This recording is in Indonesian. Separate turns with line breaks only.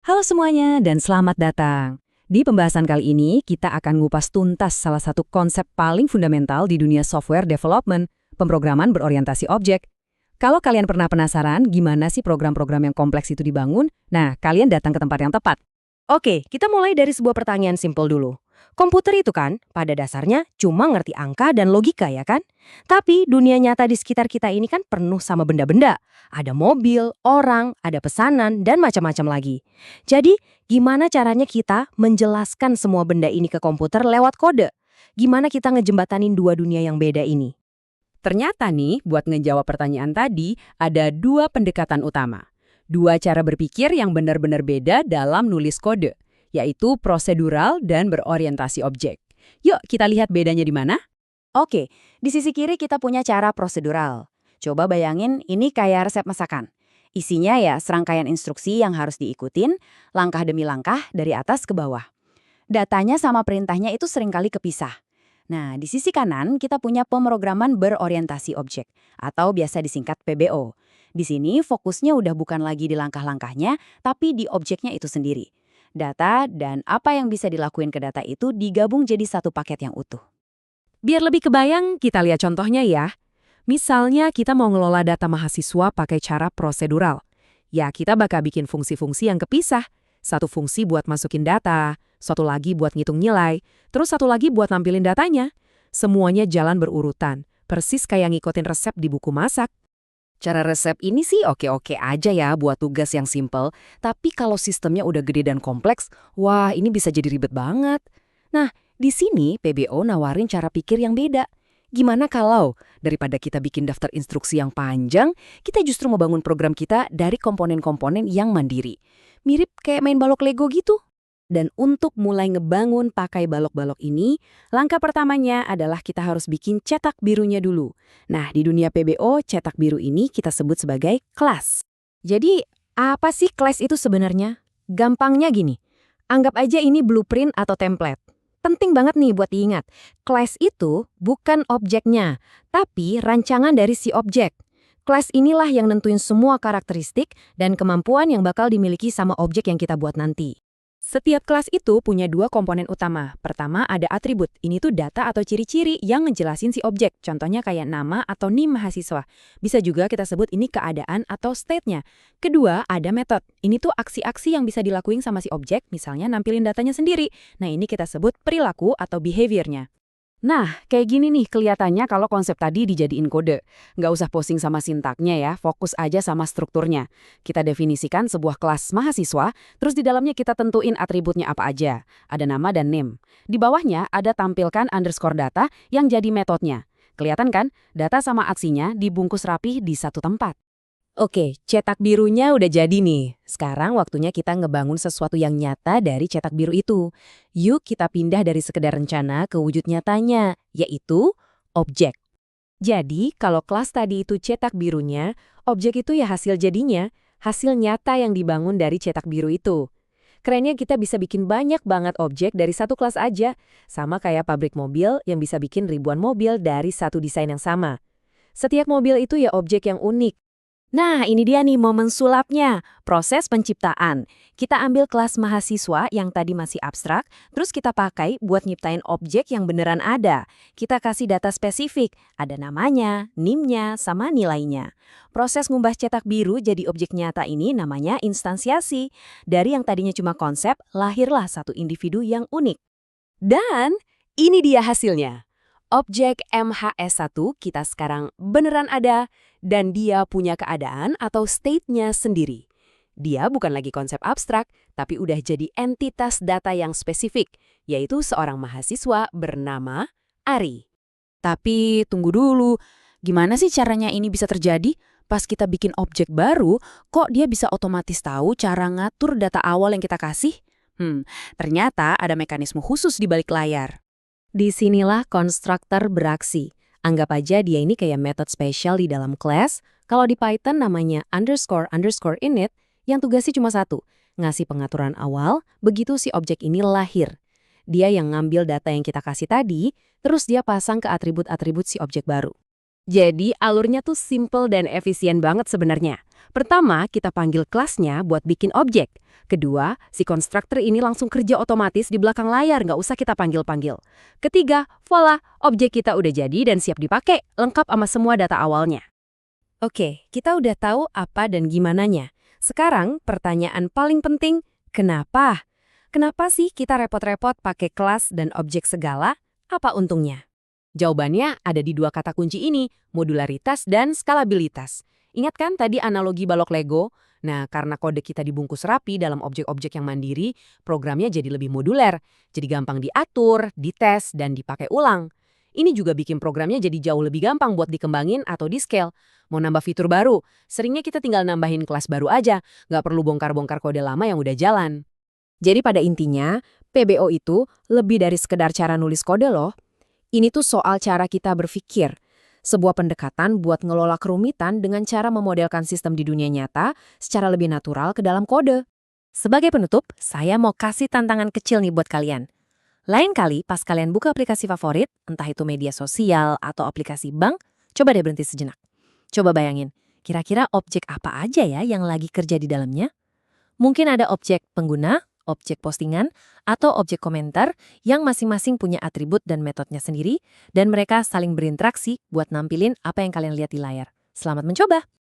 Halo semuanya dan selamat datang. Di pembahasan kali ini, kita akan ngupas tuntas salah satu konsep paling fundamental di dunia software development, pemrograman berorientasi objek. Kalau kalian pernah penasaran gimana sih program-program yang kompleks itu dibangun, nah kalian datang ke tempat yang tepat.
Oke, kita mulai dari sebuah pertanyaan simpel dulu. Komputer itu kan, pada dasarnya cuma ngerti angka dan logika ya kan? Tapi dunia nyata di sekitar kita ini kan penuh sama benda-benda. Ada mobil, orang, ada pesanan, dan macam-macam lagi. Jadi, gimana caranya kita menjelaskan semua benda ini ke komputer lewat kode? Gimana kita ngejembatanin dua dunia yang beda ini?
Ternyata nih, buat ngejawab pertanyaan tadi, ada dua pendekatan utama. Dua cara berpikir yang benar-benar beda dalam nulis kode, yaitu prosedural dan berorientasi objek. Yuk, kita lihat bedanya di mana?
Oke, di sisi kiri kita punya cara prosedural. Coba bayangin ini kayak resep masakan. Isinya ya serangkaian instruksi yang harus diikutin, langkah demi langkah dari atas ke bawah. Datanya sama perintahnya itu seringkali kepisah. Nah, di sisi kanan kita punya pemrograman berorientasi objek, atau biasa disingkat PBO. Di sini fokusnya udah bukan lagi di langkah-langkahnya, tapi di objeknya itu sendiri. Data dan apa yang bisa dilakuin ke data itu digabung jadi satu paket yang utuh.
Biar lebih kebayang, kita lihat contohnya ya. Misalnya kita mau ngelola data mahasiswa pakai cara prosedural. Ya, kita bakal bikin fungsi-fungsi yang kepisah. Satu fungsi buat masukin data, satu lagi buat ngitung nilai, terus satu lagi buat nampilin datanya. Semuanya jalan berurutan, persis kayak ngikutin resep di buku masak.
Cara resep ini sih oke-oke aja ya buat tugas yang simple, tapi kalau sistemnya udah gede dan kompleks, wah ini bisa jadi ribet banget. Nah, di sini PBO nawarin cara pikir yang beda. Gimana kalau daripada kita bikin daftar instruksi yang panjang, kita justru membangun program kita dari komponen-komponen yang mandiri. Mirip kayak main balok Lego gitu. Dan untuk mulai ngebangun pakai balok-balok ini, langkah pertamanya adalah kita harus bikin cetak birunya dulu. Nah, di dunia PBO, cetak biru ini kita sebut sebagai kelas. Jadi, apa sih kelas itu sebenarnya? Gampangnya gini, anggap aja ini blueprint atau template. Penting banget nih buat diingat, kelas itu bukan objeknya, tapi rancangan dari si objek. Kelas inilah yang nentuin semua karakteristik dan kemampuan yang bakal dimiliki sama objek yang kita buat nanti.
Setiap kelas itu punya dua komponen utama. Pertama ada atribut, ini tuh data atau ciri-ciri yang ngejelasin si objek. Contohnya kayak nama atau NIM mahasiswa. Bisa juga kita sebut ini keadaan atau state-nya. Kedua ada metode, ini tuh aksi-aksi yang bisa dilakuin sama si objek, misalnya nampilin datanya sendiri. Nah ini kita sebut perilaku atau behavior-nya.
Nah, kayak gini nih kelihatannya kalau konsep tadi dijadiin kode. Nggak usah pusing sama sintaknya ya, fokus aja sama strukturnya. Kita definisikan sebuah kelas mahasiswa, terus di dalamnya kita tentuin atributnya apa aja. Ada nama dan name. Di bawahnya ada tampilkan underscore data yang jadi metodenya. Kelihatan kan? Data sama aksinya dibungkus rapih di satu tempat. Oke, cetak birunya udah jadi nih. Sekarang waktunya kita ngebangun sesuatu yang nyata dari cetak biru itu. Yuk kita pindah dari sekedar rencana ke wujud nyatanya, yaitu objek. Jadi, kalau kelas tadi itu cetak birunya, objek itu ya hasil jadinya, hasil nyata yang dibangun dari cetak biru itu. Kerennya kita bisa bikin banyak banget objek dari satu kelas aja, sama kayak pabrik mobil yang bisa bikin ribuan mobil dari satu desain yang sama. Setiap mobil itu ya objek yang unik. Nah, ini dia nih momen sulapnya, proses penciptaan. Kita ambil kelas mahasiswa yang tadi masih abstrak, terus kita pakai buat nyiptain objek yang beneran ada. Kita kasih data spesifik, ada namanya, NIM-nya, sama nilainya. Proses ngubah cetak biru jadi objek nyata ini namanya instansiasi. Dari yang tadinya cuma konsep, lahirlah satu individu yang unik. Dan ini dia hasilnya. Objek MHS1 kita sekarang beneran ada, dan dia punya keadaan atau state-nya sendiri. Dia bukan lagi konsep abstrak, tapi udah jadi entitas data yang spesifik, yaitu seorang mahasiswa bernama Ari.
Tapi tunggu dulu, gimana sih caranya ini bisa terjadi? Pas kita bikin objek baru, kok dia bisa otomatis tahu cara ngatur data awal yang kita kasih? Ternyata ada mekanisme khusus di balik layar.
Disinilah konstruktor beraksi. Anggap aja dia ini kayak metode spesial di dalam kelas. Kalau di Python namanya underscore underscore init, yang tugasnya cuma satu, ngasih pengaturan awal, begitu si objek ini lahir. Dia yang ngambil data yang kita kasih tadi, terus dia pasang ke atribut-atribut si objek baru.
Jadi alurnya tuh simple dan efisien banget sebenarnya. Pertama, kita panggil kelasnya buat bikin objek. Kedua, si konstruktor ini langsung kerja otomatis di belakang layar, nggak usah kita panggil-panggil. Ketiga, voila, objek kita udah jadi dan siap dipakai, lengkap sama semua data awalnya. Oke, kita udah tahu apa dan gimananya. Sekarang, pertanyaan paling penting, kenapa? Kenapa sih kita repot-repot pakai kelas dan objek segala? Apa untungnya? Jawabannya ada di dua kata kunci ini, modularitas dan skalabilitas. Ingat kan tadi analogi balok Lego? Nah, karena kode kita dibungkus rapi dalam objek-objek yang mandiri, programnya jadi lebih moduler, jadi gampang diatur, dites, dan dipakai ulang. Ini juga bikin programnya jadi jauh lebih gampang buat dikembangin atau di-scale. Mau nambah fitur baru, seringnya kita tinggal nambahin kelas baru aja, nggak perlu bongkar-bongkar kode lama yang udah jalan. Jadi pada intinya, PBO itu lebih dari sekedar cara nulis kode loh. Ini tuh soal cara kita berpikir. Sebuah pendekatan buat ngelola kerumitan dengan cara memodelkan sistem di dunia nyata secara lebih natural ke dalam kode. Sebagai penutup, saya mau kasih tantangan kecil nih buat kalian. Lain kali pas kalian buka aplikasi favorit, entah itu media sosial atau aplikasi bank, coba deh berhenti sejenak. Coba bayangin, kira-kira objek apa aja ya yang lagi kerja di dalamnya? Mungkin ada objek pengguna, objek postingan, atau objek komentar yang masing-masing punya atribut dan metodenya sendiri, dan mereka saling berinteraksi buat nampilin apa yang kalian lihat di layar. Selamat mencoba!